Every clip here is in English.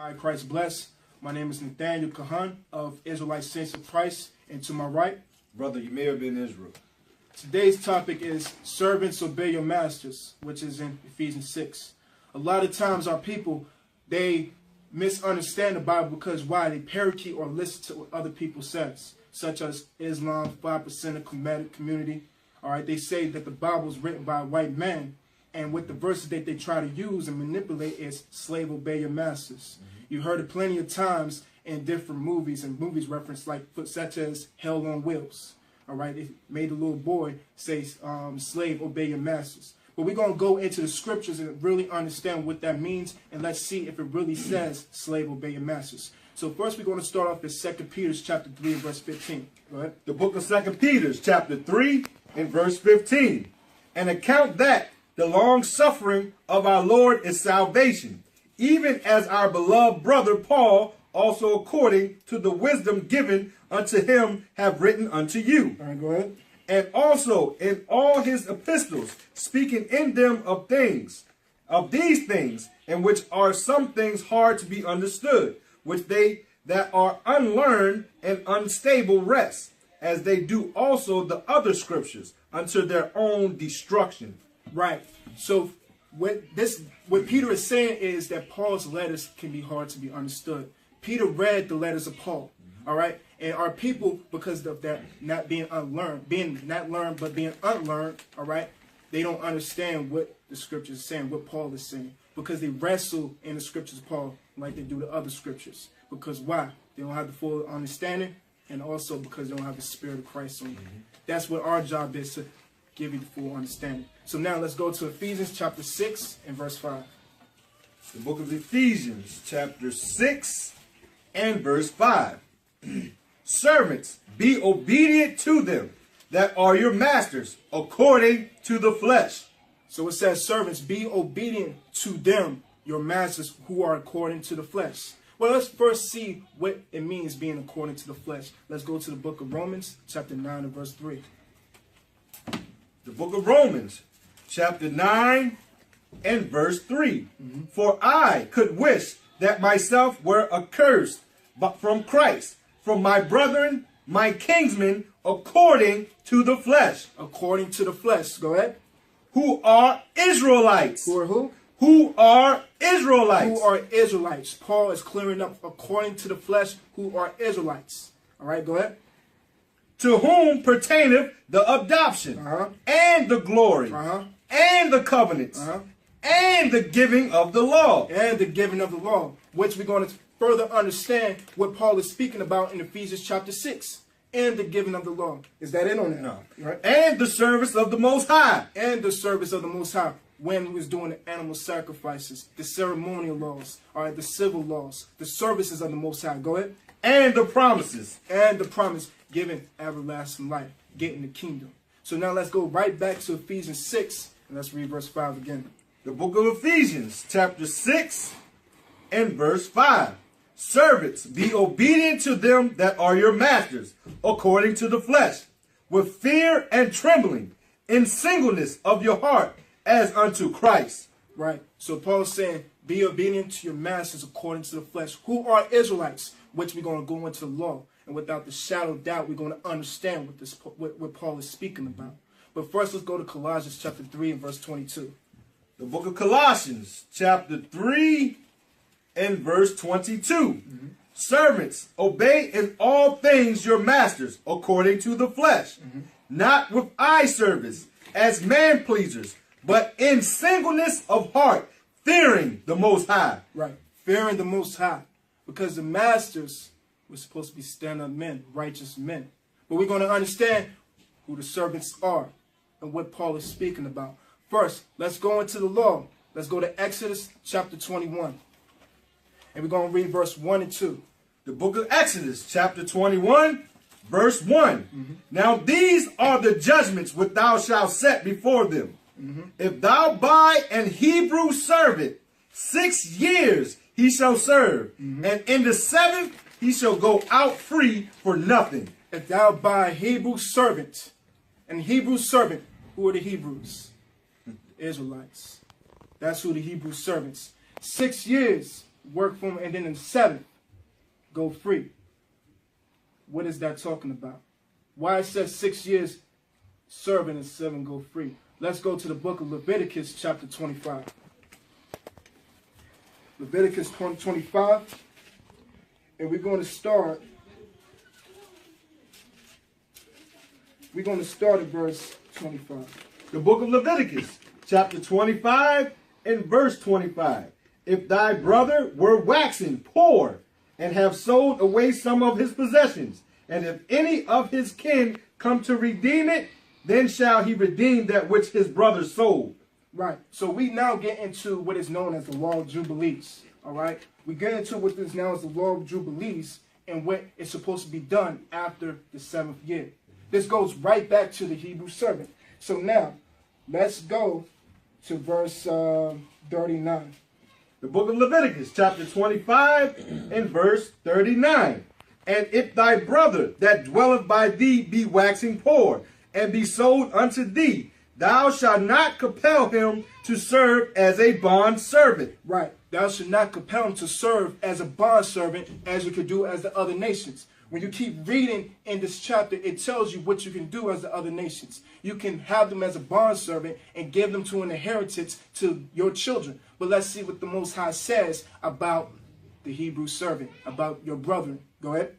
Hi, Christ bless. My name is Nathaniel Kahan of Israelite Saints of Christ, and to my right, Brother, you may have been in Israel. Today's topic is servants obey your masters, which is in Ephesians 6. A lot of times our people, they misunderstand the Bible because why? They parakeet or listen to what other people says, such as Islam, 5% of community. All right, they say that the Bible is written by a white man, and with the verses that they try to use and manipulate is slave obey your masters. You heard it plenty of times in different movies, and movies reference like such as Hell on Wheels. All right, it made the little boy say, slave obey your masters. But we're going to go into the scriptures and really understand what that means, and let's see if it really says slave obey your masters. So first we're going to start off with 2 Peter chapter 3 and verse 15. Go ahead. The book of 2 Peter chapter 3 and verse 15. And account that the long suffering of our Lord is salvation, even as our beloved brother Paul also according to the wisdom given unto him have written unto you. All right, go ahead. And also in all his epistles, speaking in them of these things, in which are some things hard to be understood, which they that are unlearned and unstable rest, as they do also the other scriptures, unto their own destruction. Right. So what Peter is saying is that Paul's letters can be hard to be understood. Peter read the letters of Paul. All right. And our people, because of that not being unlearned, being not learned, but being unlearned, all right, they don't understand what the scriptures are saying, what Paul is saying, because they wrestle in the scriptures of Paul like they do the other scriptures. Because why? They don't have the full understanding, and also because they don't have the Spirit of Christ on them. That's what our job is, to give you the full understanding. So now let's go to Ephesians chapter 6 and verse 5. The book of Ephesians chapter 6 and verse 5. Servants, be obedient to them that are your masters, according to the flesh. So it says, servants, be obedient to them, your masters, who are according to the flesh. Well, let's first see what it means being according to the flesh. Let's go to the book of Romans, chapter 9 and verse 3. The book of Romans, chapter 9 and verse 3. For I could wish that myself were accursed, but from Christ, from my brethren, my kinsmen, according to the flesh. According to the flesh. Go ahead. Who are Israelites. Who are who? Who are Israelites. Who are Israelites. Paul is clearing up according to the flesh who are Israelites. All right, go ahead. To whom pertaineth the adoption, and the glory, and the covenants, and the giving of the law. And the giving of the law, which we're going to further understand what Paul is speaking about in Ephesians chapter 6. And the giving of the law. Is that it on that? No. Right? And the service of the Most High. And the service of the Most High. When he was doing the animal sacrifices, the ceremonial laws, all right, the civil laws, the services of the Most High. Go ahead. And the promises. And the promise, giving everlasting life, getting the kingdom. So now let's go right back to Ephesians 6, and let's read verse 5 again. The book of Ephesians, chapter 6 and verse 5. Servants, be obedient to them that are your masters, according to the flesh, with fear and trembling, in singleness of your heart, as unto Christ. Right. So Paul's saying, be obedient to your masters according to the flesh. Who are Israelites? Which we're going to go into the law. And without the shadow of doubt, we're going to understand what Paul is speaking about. But first, let's go to Colossians chapter 3 and verse 22. The book of Colossians, chapter 3 and verse 22. Servants, obey in all things your masters according to the flesh, not with eye service as man pleasers, but in singleness of heart, fearing the Most High. Right, fearing the Most High. Because the masters were supposed to be stand-up men, righteous men. But we're going to understand who the servants are and what Paul is speaking about. First, let's go into the law. Let's go to Exodus chapter 21. And we're going to read verse 1 and 2. The book of Exodus, chapter 21, verse 1. Now these are the judgments which thou shalt set before them. If thou buy an Hebrew servant, 6 years he shall serve, and in the 7th he shall go out free for nothing. If thou buy a Hebrew servant, and Hebrew servant, who are the Hebrews? The Israelites. That's who the Hebrew servants. 6 years work for him, and then in the 7th, go free. What is that talking about? Why it says 6 years serving and 7 go free? Let's go to the book of Leviticus chapter 25. Leviticus 25. And we're going to start at verse 25. The book of Leviticus, chapter 25 and verse 25. If thy brother were waxing poor and have sold away some of his possessions, and if any of his kin come to redeem it, then shall he redeem that which his brother sold. Right. So we now get into what is known as the law of Jubilees. All right. We get into what is now as the law of Jubilees and what is supposed to be done after the 7th year. This goes right back to the Hebrew servant. So now, let's go to verse 39. The book of Leviticus, chapter 25 and verse 39. And if thy brother that dwelleth by thee be waxing poor, and be sold unto thee, thou shalt not compel him to serve as a bond servant. Right. Thou shalt not compel him to serve as a bond servant, as you could do as the other nations. When you keep reading in this chapter, it tells you what you can do as the other nations. You can have them as a bond servant and give them to an inheritance to your children. But let's see what the Most High says about the Hebrew servant, about your brethren. Go ahead.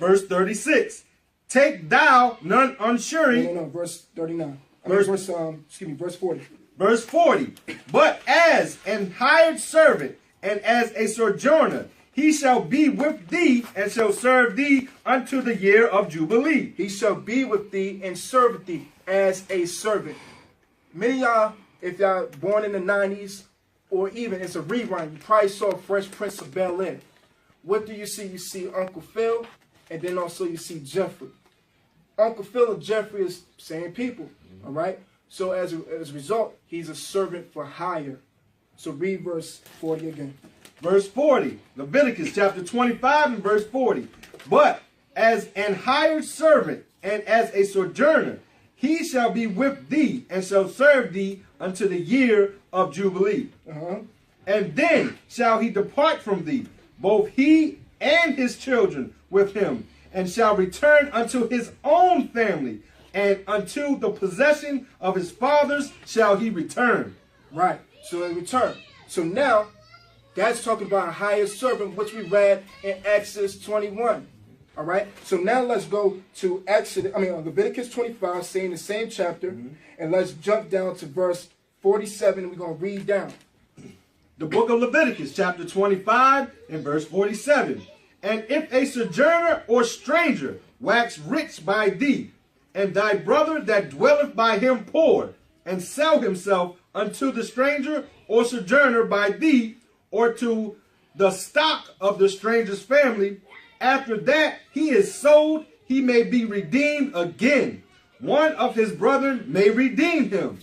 Verse 36. Take thou none unsuring. No, verse 39. Verse 40. Verse 40. But as an hired servant and as a sojourner, he shall be with thee and shall serve thee unto the year of Jubilee. He shall be with thee and serve thee as a servant. Many of y'all, if y'all born in the 90s, or even it's a rerun, you probably saw Fresh Prince of Bel-Air. What do you see? You see Uncle Phil, and then also you see Jeffrey. Uncle Phil and Jeffrey is same people, all right? So as a result, he's a servant for hire. So read verse 40 again. Verse 40, Leviticus chapter 25 and verse 40. But as an hired servant and as a sojourner, he shall be with thee and shall serve thee unto the year of Jubilee. And then shall he depart from thee, both he and his children with him, and shall return unto his own family, and unto the possession of his fathers shall he return. Right, so in return. So now, that's talking about a hired servant, which we read in Exodus 21. All right, so now let's go to Leviticus 25, saying the same chapter, and let's jump down to verse 47, and we're going to read down. The book of Leviticus, chapter 25, and verse 47. And if a sojourner or stranger wax rich by thee, and thy brother that dwelleth by him poor, and sell himself unto the stranger or sojourner by thee, or to the stock of the stranger's family, after that he is sold, he may be redeemed again. One of his brethren may redeem him.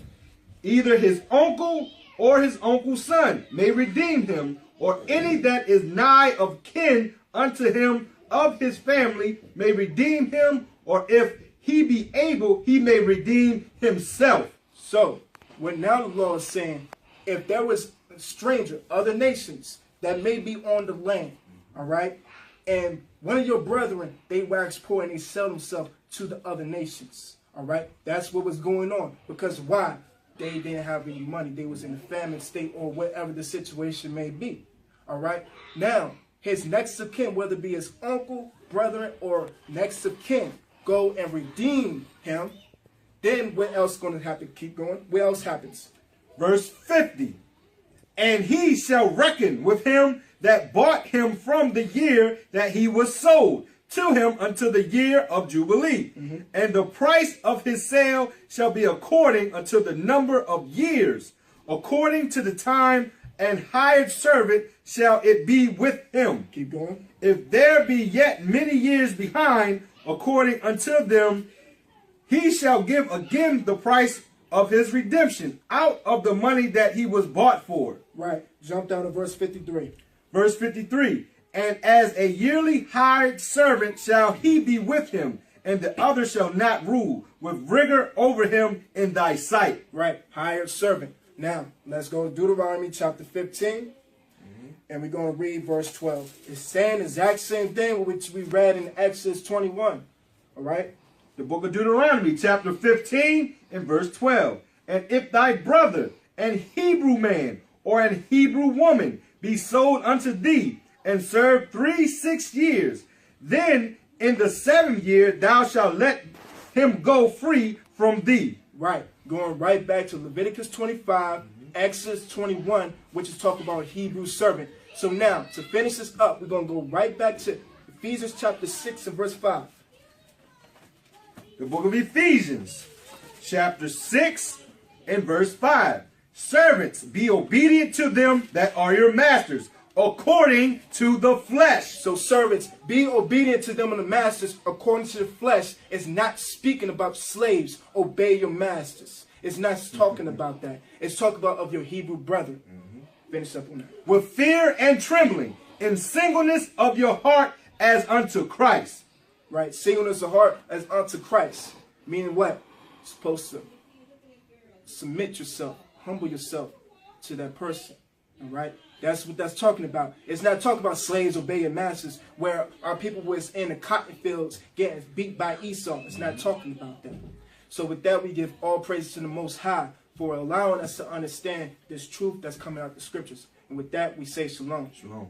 Either his uncle or his uncle's son may redeem him, or any that is nigh of kin unto him of his family may redeem him, or if he be able, he may redeem himself. So, what now the law is saying, if there was a stranger, other nations, that may be on the land, all right, and one of your brethren, they wax poor and they sell themselves to the other nations, all right, that's what was going on. Because why? They didn't have any money. They was in a famine state or whatever the situation may be, all right. Now, his next of kin, whether it be his uncle, brethren, or next of kin, go and redeem him. Then what else is going to happen? Keep going. What else happens? Verse 50. And he shall reckon with him that bought him from the year that he was sold to him unto the year of Jubilee. And the price of his sale shall be according unto the number of years, according to the time, and hired servant shall it be with him. Keep going. If there be yet many years behind, according unto them, he shall give again the price of his redemption out of the money that he was bought for. Right. Jump down to verse 53. Verse 53. And as a yearly hired servant shall he be with him, and the other shall not rule with rigor over him in thy sight. Right. Hired servant. Now, let's go to Deuteronomy chapter 15. And we're going to read verse 12. It's saying the exact same thing which we read in Exodus 21. All right? The book of Deuteronomy, chapter 15 and verse 12. And if thy brother, an Hebrew man or an Hebrew woman, be sold unto thee, and serve 6 years, then in the 7th year thou shalt let him go free from thee. Right. Going right back to Leviticus 25, Exodus 21, which is talking about a Hebrew servant. So now, to finish this up, we're going to go right back to Ephesians chapter 6 and verse 5. The book of Ephesians, chapter 6 and verse 5. Servants, be obedient to them that are your masters, according to the flesh. So servants, be obedient to them and the masters according to the flesh. It's not speaking about slaves. Obey your masters. It's not talking about that. It's talking about of your Hebrew brother. Finish up on that. With fear and trembling, in singleness of your heart as unto Christ. Right? Singleness of heart as unto Christ. Meaning what? You're supposed to submit yourself, humble yourself to that person. All right? That's what that's talking about. It's not talking about slaves obeying masters, where our people was in the cotton fields getting beat by Isoc. It's not talking about that. So with that, we give all praise to the Most High for allowing us to understand this truth that's coming out of the scriptures. And with that, we say shalom. Shalom.